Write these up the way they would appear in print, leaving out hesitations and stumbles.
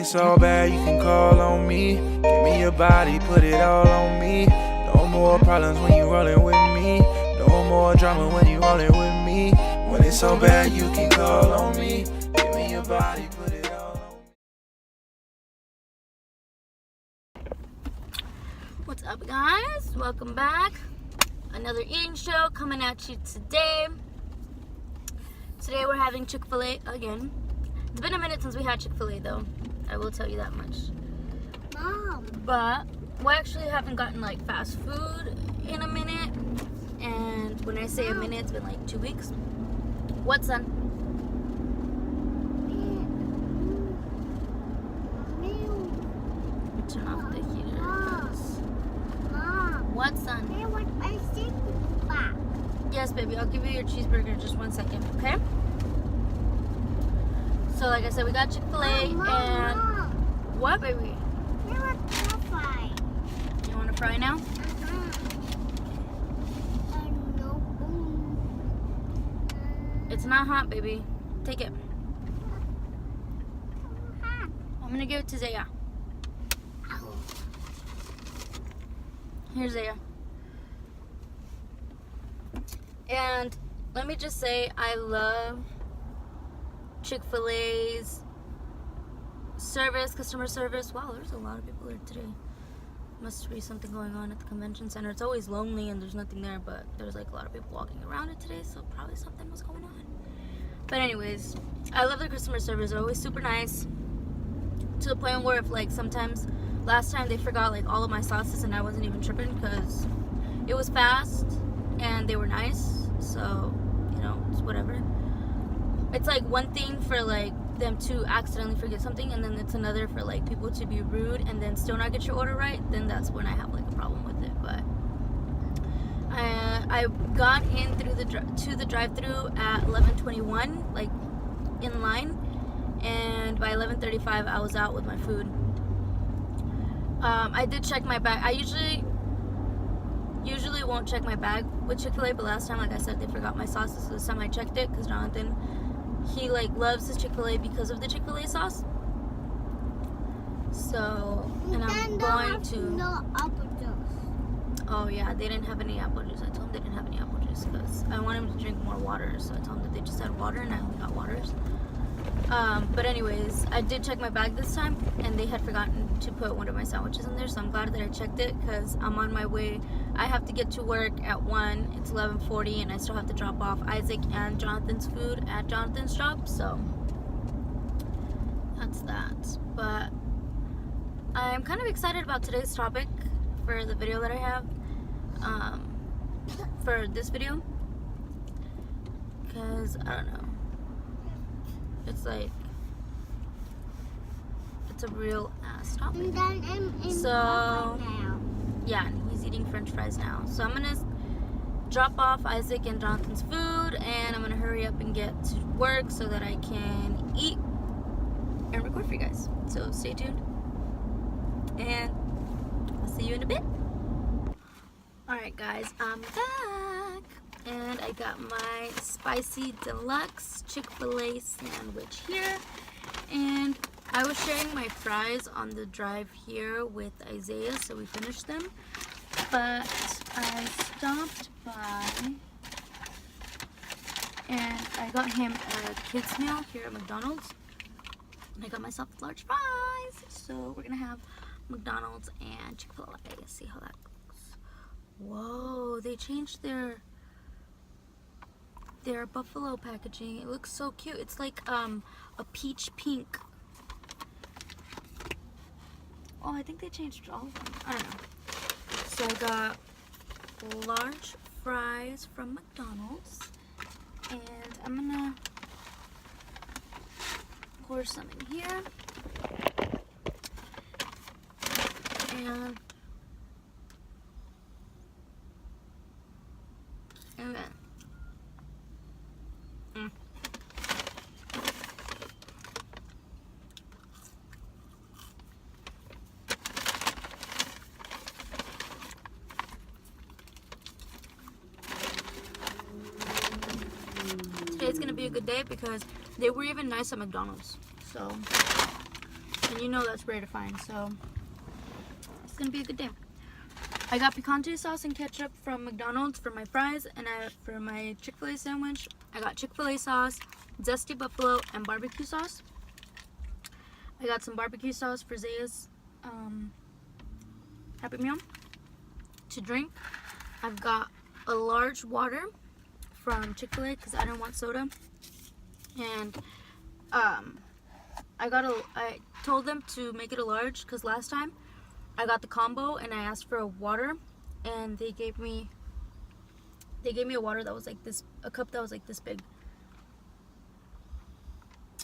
it's so bad, you can call on me. Give me your body, put it all on me. No more problems when you rollin' with me. No more drama when you rollin' with me. When it's so bad, you can call on me. Give me your body, put it all on me. What's up, guys? Welcome back. Another eating show coming at you today. Today we're having Chick-fil-A again. It's been a minute since we had Chick-fil-A though. I will tell you that much. Mom. But we actually haven't gotten like fast food in a minute. And when I say a minute, it's been like 2 weeks. What, son? Turn off the heater. Mom. What, son? I want my chicken back. Yes, baby. I'll give you your cheeseburger in just 1 second, okay? So, like I said, we got Chick-fil-A and... Mom. What, baby? I want to fry. You want to fry now? No. It's not hot, baby. Take it. I'm going to give it to Zaya. Here's Zaya. And let me just say, I love Chick-fil-A's service, customer service. Wow, there's a lot of people here today. Must be something going on at the convention center. It's always lonely and there's nothing there, but there's like a lot of people walking around it today, so probably something was going on. But anyways, I love the customer service. They're always super nice, to the point where if like sometimes last time they forgot like all of my sauces and I wasn't even tripping because it was fast and they were nice, so you know, it's whatever. It's like one thing for like them to accidentally forget something, and then it's another for like people to be rude and then still not get your order right. Then that's when I have like a problem with it. But I got in through to the drive-thru at 11:21, like in line, and by 11:35 I was out with my food. I did check my bag. I usually won't check my bag with Chick-fil-A, but last time, like I said, they forgot my sauces, so this time I checked it because Jonathan, he like loves his Chick-fil-A because of the Chick-fil-A sauce. So, and I'm going to... No apple juice. Oh yeah, they didn't have any apple juice. I told them they didn't have any apple juice because I want him to drink more water, so I told them that they just had water and I only got waters. But anyways, I did check my bag this time and they had forgotten to put one of my sandwiches in there, so I'm glad that I checked it because I'm on my way. I have to get to work at 1. It's 11:40 and I still have to drop off Isaac and Jonathan's food at Jonathan's job, so that's that. But I'm kind of excited about today's topic for the video that I have, for this video, because I don't know. It's like, it's a real ass topic. And then I'm in So, now. yeah, and he's eating french fries now. So I'm gonna drop off Isaac and Jonathan's food, and I'm gonna hurry up and get to work so that I can eat and record for you guys. So stay tuned, and I'll see you in a bit. Alright guys, I'm back. And I got my spicy deluxe Chick-fil-A sandwich here. And I was sharing my fries on the drive here with Isaiah, so we finished them. But I stopped by and I got him a kids meal here at McDonald's. And I got myself large fries. So we're gonna have McDonald's and Chick-fil-A. See how that goes. Whoa, they changed their buffalo packaging. It looks so cute. It's like a peach pink. Oh, I think they changed all of them. I don't know. So I got large fries from McDonald's, and I'm gonna pour some in here. And then today's gonna be a good day because they were even nice at McDonald's. So And you know that's rare to find, so it's gonna be a good day. I got picante sauce and ketchup from McDonald's for my fries, and for my Chick-fil-A sandwich, I got Chick-fil-A sauce, zesty buffalo, and barbecue sauce. I got some barbecue sauce for Zaya's Happy Meal. To drink, I've got a large water from Chick-fil-A because I didn't want soda. And I told them to make it a large because last time I got the combo and I asked for a water, and they gave me a water that was like this, a cup that was like this big.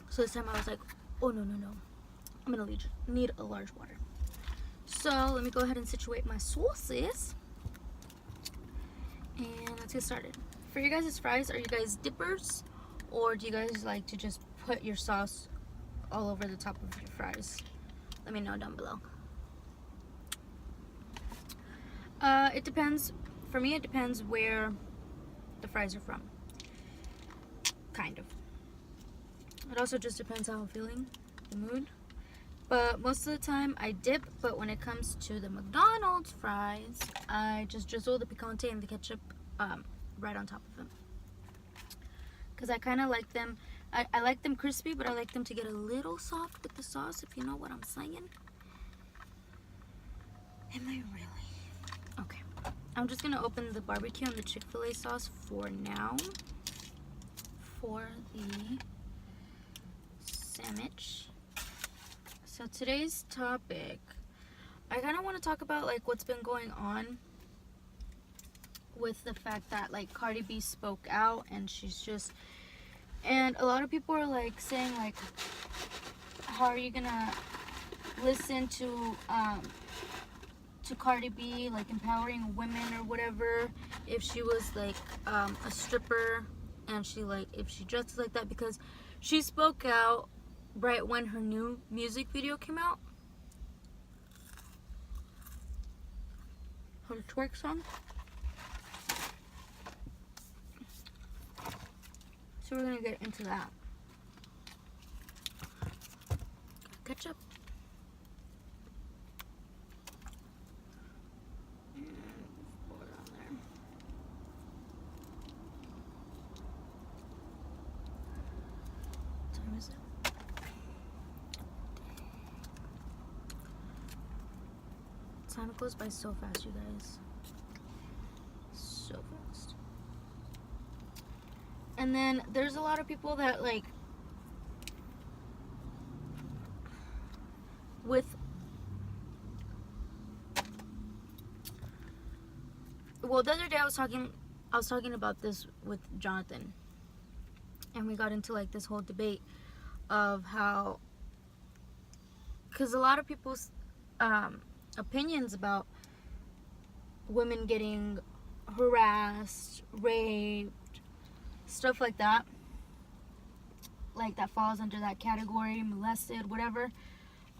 So this time I was like, oh no, I'm gonna need a large water. So let me go ahead and situate my sauces, and let's get started. For your guys' fries, are you guys dippers, or do you guys like to just put your sauce all over the top of your fries? Let me know down below. It depends. For me, it depends where the fries are from. Kind of. It also just depends how I'm feeling, the mood. But most of the time I dip, but when it comes to the McDonald's fries, I just drizzle the picante and the ketchup right on top of them. Because I kind of like them, I like them crispy, but I like them to get a little soft with the sauce, if you know what I'm saying. Am I really? Okay. I'm just going to open the barbecue and the Chick-fil-A sauce for now. For the sandwich. So today's topic, I kind of want to talk about like what's been going on with the fact that like Cardi B spoke out, and and a lot of people are like saying like, how are you gonna listen to Cardi B like empowering women or whatever if she was like a stripper, and if she dresses like that, because she spoke out right when her new music video came out, her twerk song. So we're gonna get into that. Ketchup. And pour it on there. What time is it? Time goes by so fast, you guys. So fast. And then there's a lot of people that like the other day I was talking about this with Jonathan, and we got into like this whole debate of how, because a lot of people's opinions about women getting harassed, raped, stuff like that falls under that category, molested, whatever.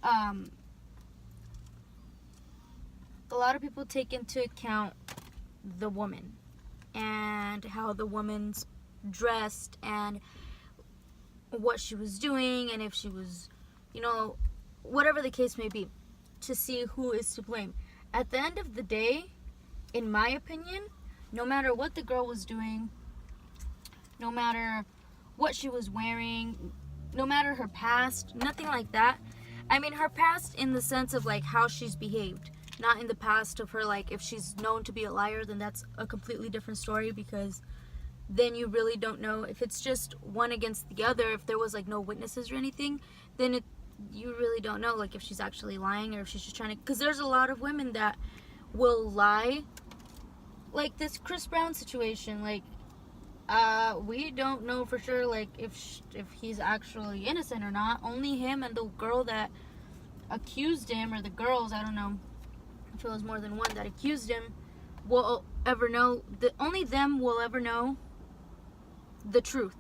A lot of people take into account the woman and how the woman's dressed and what she was doing, and if she was, whatever the case may be, to see who is to blame. At the end of the day, in my opinion, no matter what the girl was doing, no matter what she was wearing, no matter her past, nothing like that. I mean, her past in the sense of like how she's behaved, not in the past of her like if she's known to be a liar, then that's a completely different story, because then you really don't know if it's just one against the other. If there was like no witnesses or anything, then you really don't know like if she's actually lying or if she's just trying to, because there's a lot of women that will lie, like this Chris Brown situation. Like we don't know for sure like if he's actually innocent or not. Only him and the girl that accused him, or the girls, I don't know if it was more than one that accused him, will ever know. Only them will ever know the truth.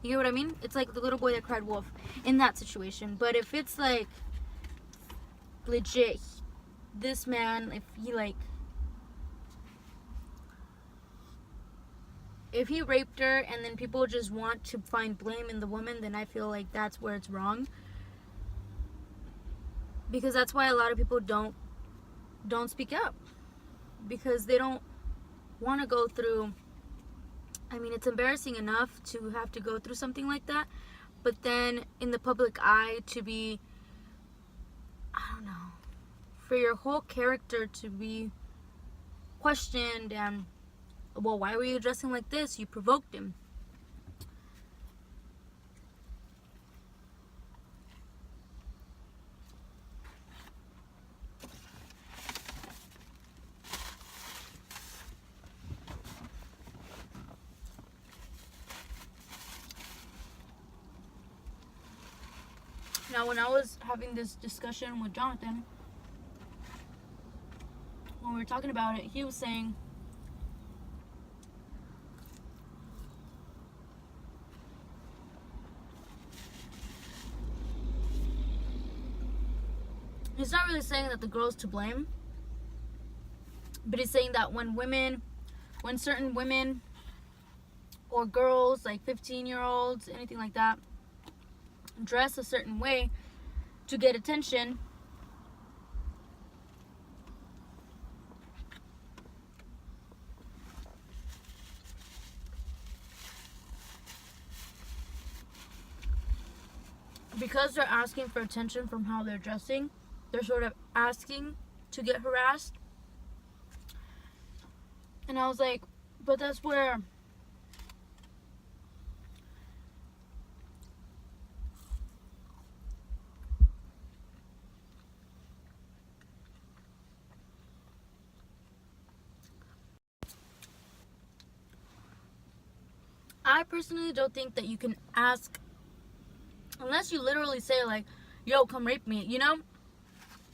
You get what I mean? It's like the little boy that cried wolf in that situation. But if it's like legit, this man, if he raped her and then people just want to find blame in the woman, then I feel like that's where it's wrong. Because that's why a lot of people don't speak up, because they don't want to go through. I mean, it's embarrassing enough to have to go through something like that, but then in the public eye to be, I don't know, for your whole character to be questioned and, well, why were you dressing like this? You provoked him. Now, when I was having this discussion with Jonathan, when we were talking about it, he was saying, he's not really saying that the girl's to blame, but he's saying that when certain women or girls, like 15-year-olds, anything like that, dress a certain way to get attention, because they're asking for attention from how they're dressing, they're sort of asking to get harassed. And I was like, but that's where I personally don't think that you can ask, unless you literally say like, yo, come rape me, you know?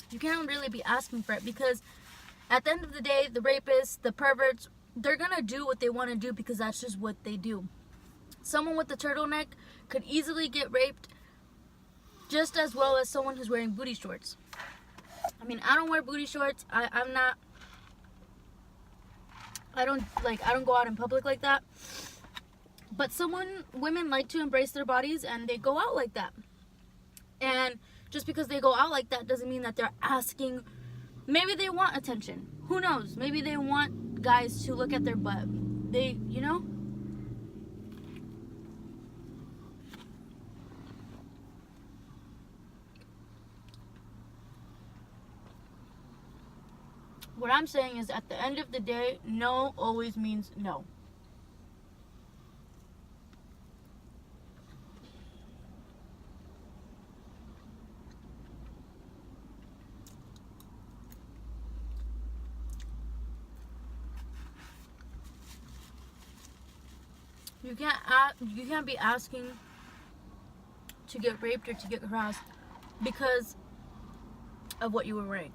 You can't really be asking for it, because at the end of the day, the rapists, the perverts, they're gonna do what they want to do because that's just what they do. Someone with a turtleneck could easily get raped just as well as someone who's wearing booty shorts. I mean, I don't wear booty shorts. I don't go out in public like that. But women like to embrace their bodies and they go out like that. And just because they go out like that doesn't mean that they're asking. Maybe they want attention. Who knows? Maybe they want guys to look at their butt. They, you know? What I'm saying is, at the end of the day, no always means no. You can't be asking to get raped or to get harassed because of what you were wearing.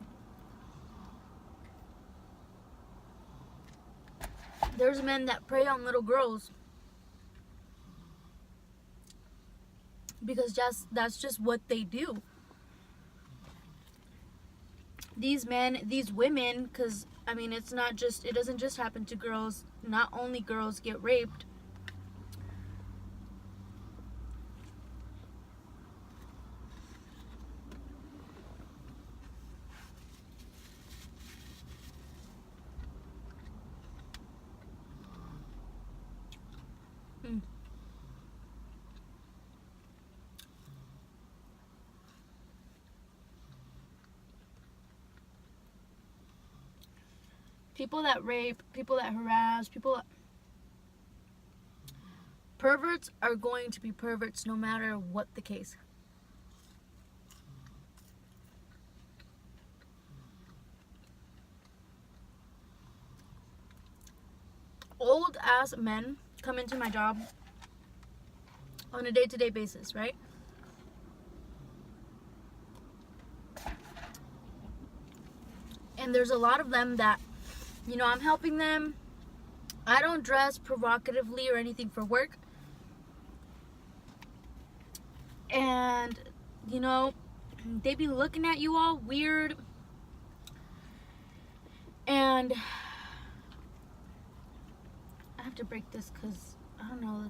There's men that prey on little girls because that's just what they do. These men, these women, because I mean, it doesn't just happen to girls. Not only girls get raped. People that rape, people that harass, perverts are going to be perverts no matter what the case. Old ass men come into my job on a day-to-day basis, right? And there's a lot of them that, you know, I'm helping them. I don't dress provocatively or anything for work. And, you know, they be looking at you all weird. And I have to break this because, I don't know,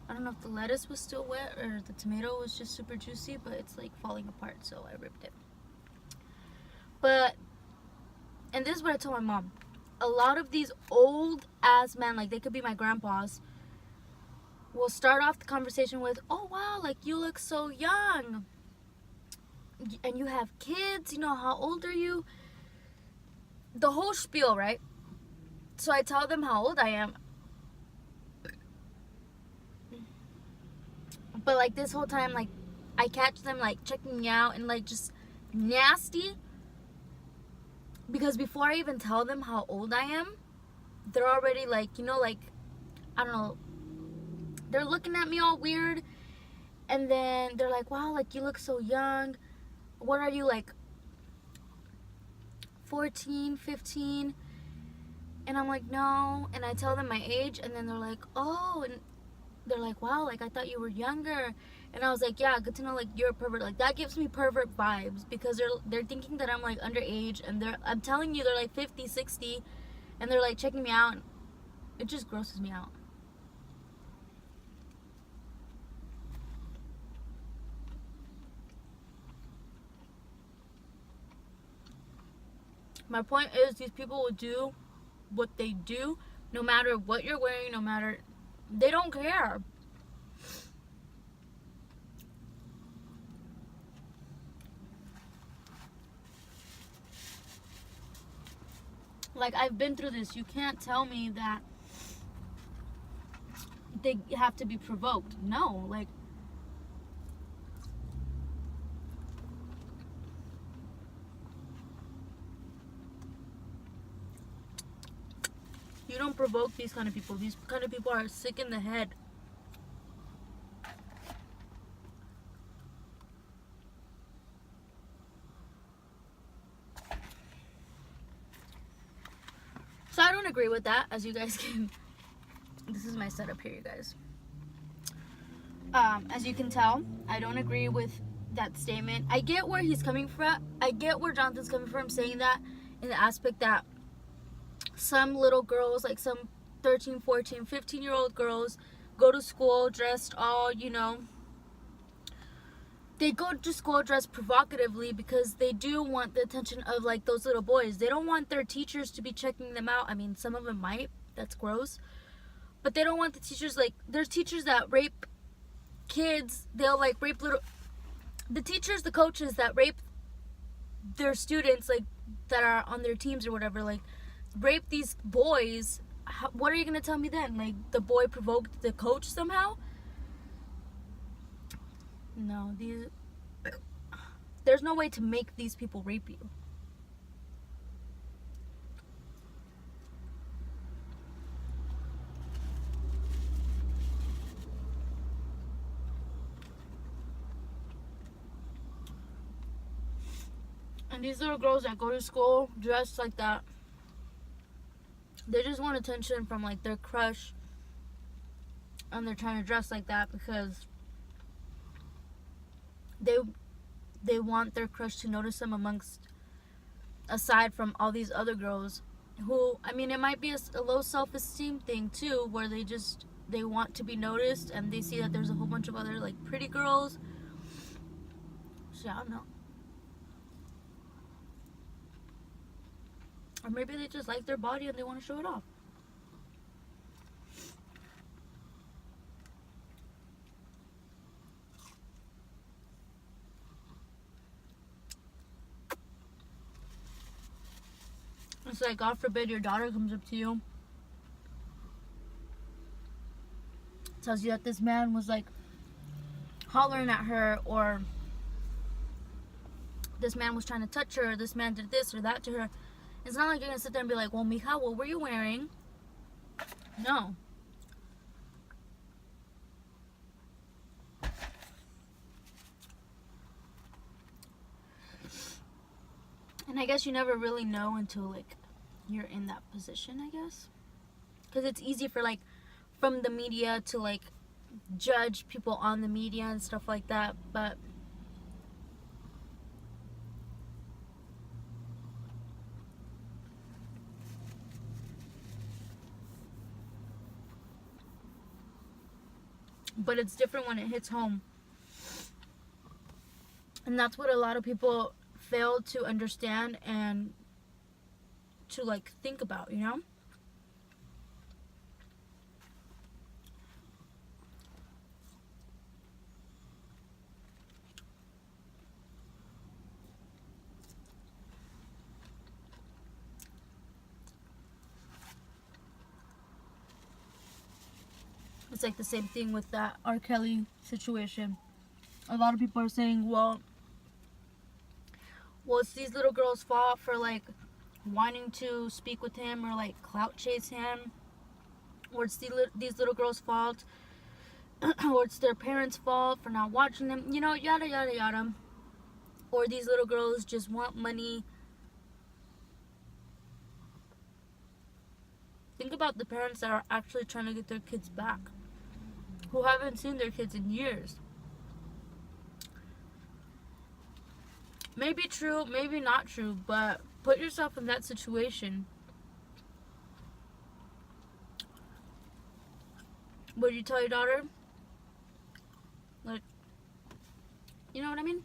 I don't know if the lettuce was still wet or the tomato was just super juicy, but it's like falling apart, so I ripped it. But, and this is what I told my mom. A lot of these old ass men, like they could be my grandpas, will start off the conversation with, "Oh wow, like you look so young. And you have kids, you know, how old are you?" The whole spiel, right? So I tell them how old I am. But like this whole time, like I catch them like checking me out and like just nasty. Because before I even tell them how old I am, they're already like, you know, like, I don't know, they're looking at me all weird. And then they're like, "Wow, like you look so young. What are you, like 14, 15?" And I'm like, "No." And I tell them my age, and then they're like, "Oh," and they're like, "Wow, like I thought you were younger." And I was like, "Yeah, good to know, like you're a pervert." Like that gives me pervert vibes, because they're thinking that I'm like underage, and I'm telling you they're like 50, 60, and they're like checking me out. It just grosses me out. My point is, these people will do what they do no matter what you're wearing, no matter, they don't care. Like, I've been through this. You can't tell me that they have to be provoked. No, like, you don't provoke these kind of people. These kind of people are sick in the head. So I don't agree with that, as you guys can. This is my setup here, you guys. As you can tell, I don't agree with that statement. I get where he's coming from. I get where Jonathan's coming from saying that, in the aspect that some little girls, like some 13, 14, 15-year-old girls, go to school dressed all, you know, they go to school dressed provocatively because they do want the attention of like those little boys. They don't want their teachers to be checking them out. I mean, some of them might. That's gross. But they don't want the teachers, like, there's teachers that rape kids. They'll like rape the teachers, the coaches that rape their students, like, that are on their teams or whatever, like, rape these boys. What are you gonna tell me then? Like, the boy provoked the coach somehow? No, there's no way to make these people rape you. And these little girls that go to school dressed like that, they just want attention from like their crush, and they're trying to dress like that because they want their crush to notice them aside from all these other girls who, I mean, it might be a low self-esteem thing too, where they want to be noticed, and they see that there's a whole bunch of other like pretty girls. So I don't know. Or maybe they just like their body and they want to show it off. It's like, God forbid your daughter comes up to you, tells you that this man was like hollering at her, or this man was trying to touch her, or this man did this or that to her. It's not like you're gonna sit there and be like, "Well, mija, what were you wearing?" No. And I guess you never really know until like you're in that position, I guess. Because it's easy for like from the media to like judge people on the media and stuff like that, but it's different when it hits home. And that's what a lot of people fail to understand and to like think about, you know? It's like the same thing with that R. Kelly situation. A lot of people are saying, well, it's these little girls' fault for like wanting to speak with him or like clout chase him, or it's these little girls' fault, or it's their parents' fault for not watching them, you know, yada yada yada. Or these little girls just want money. Think about the parents that are actually trying to get their kids back, who haven't seen their kids in years. Maybe true, maybe not true, but put yourself in that situation. Would you tell your daughter? Like, you know what I mean?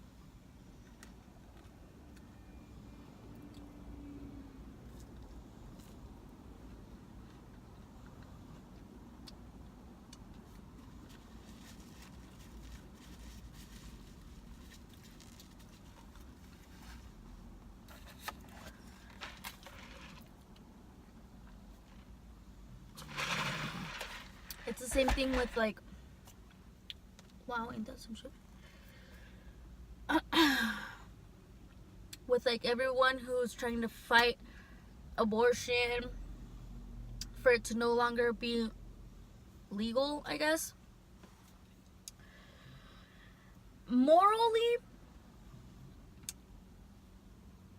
It's the same thing with like, wow, ain't that some shit? With like everyone who's trying to fight abortion for it to no longer be legal, I guess. Morally,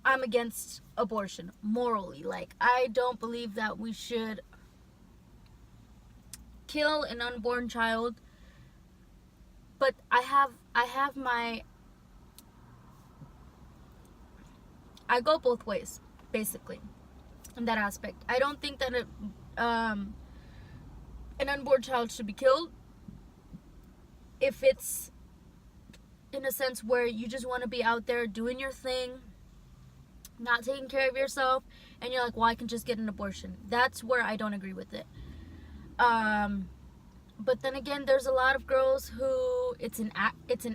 I'm against abortion. Morally, like, I don't believe that we should kill an unborn child, but I go both ways, basically, in that aspect. I don't think that an unborn child should be killed if it's in a sense where you just want to be out there doing your thing, not taking care of yourself, and you're like, well, I can just get an abortion. That's where I don't agree with it. But then again, there's a lot of girls who it's an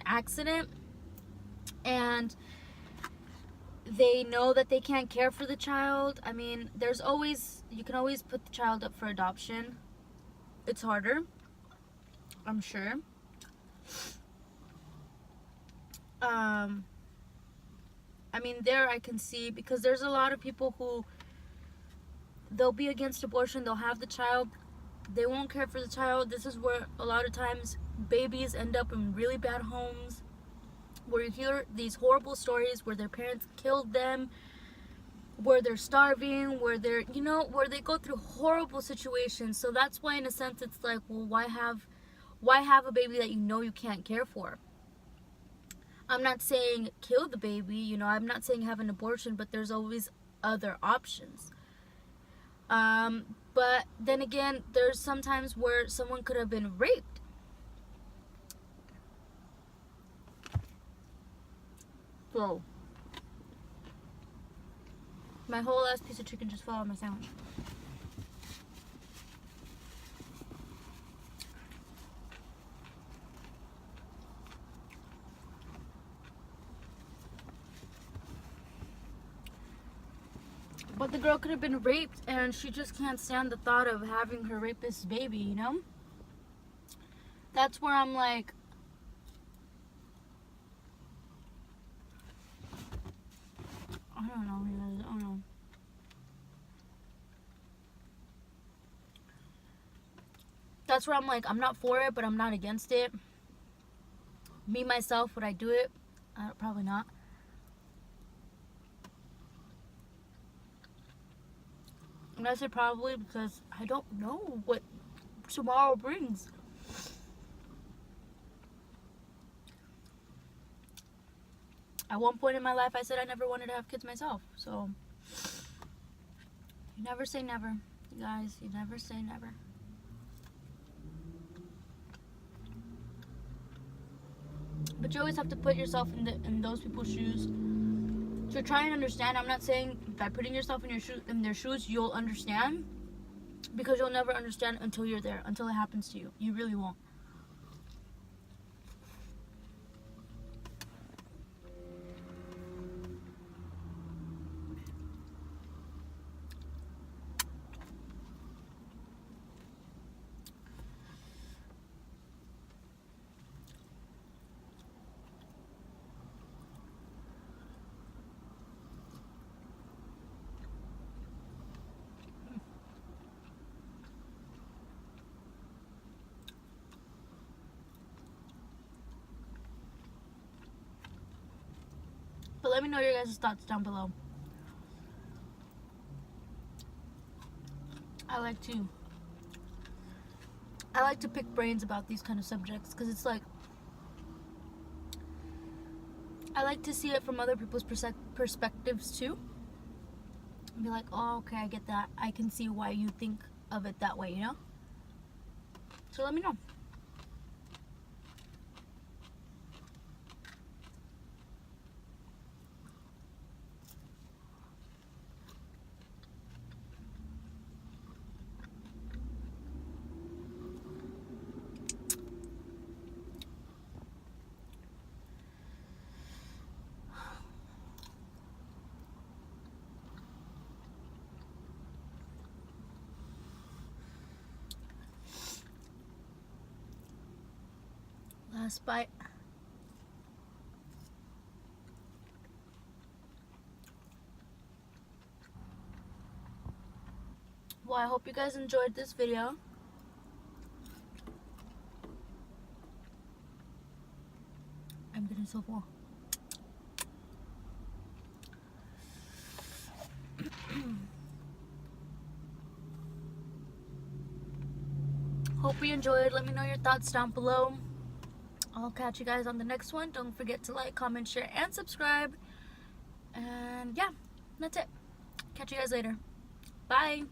accident, and they know that they can't care for the child. I mean, you can always put the child up for adoption. It's harder, I'm sure. I mean, there I can see, because there's a lot of people who they'll be against abortion, they'll have the child, they won't care for the child. This is where a lot of times babies end up in really bad homes, where you hear these horrible stories where their parents killed them, where they're starving, where they're, you know, where they go through horrible situations. So that's why, in a sense, it's like, well, why have a baby that you know you can't care for? I'm not saying kill the baby, you know, I'm not saying have an abortion, but there's always other options. But then again, there's sometimes where someone could have been raped. Whoa. My whole last piece of chicken just fell on my sandwich. But the girl could have been raped, and she just can't stand the thought of having her rapist baby, you know? That's where I'm like, I don't know, you guys, I don't know. That's where I'm like, I'm not for it, but I'm not against it. Me, myself, would I do it? Probably not. And I said probably because I don't know what tomorrow brings. At one point in my life, I said I never wanted to have kids myself. So, you never say never. You guys, you never say never. But you always have to put yourself in those people's shoes to try and understand. I'm not saying by putting yourself in their shoes you'll understand, because you'll never understand until you're there, until it happens to you. You really won't. But let me know your guys' thoughts down below. I like to pick brains about these kind of subjects, because it's like, I like to see it from other people's perspectives too. And be like, oh, okay, I get that. I can see why you think of it that way, you know? So let me know. Last bite. Well, I hope you guys enjoyed this video. I'm getting so full. Hope you enjoyed. Let me know your thoughts down below. I'll catch you guys on the next one. Don't forget to like, comment, share, and subscribe. And yeah, that's it. Catch you guys later. Bye.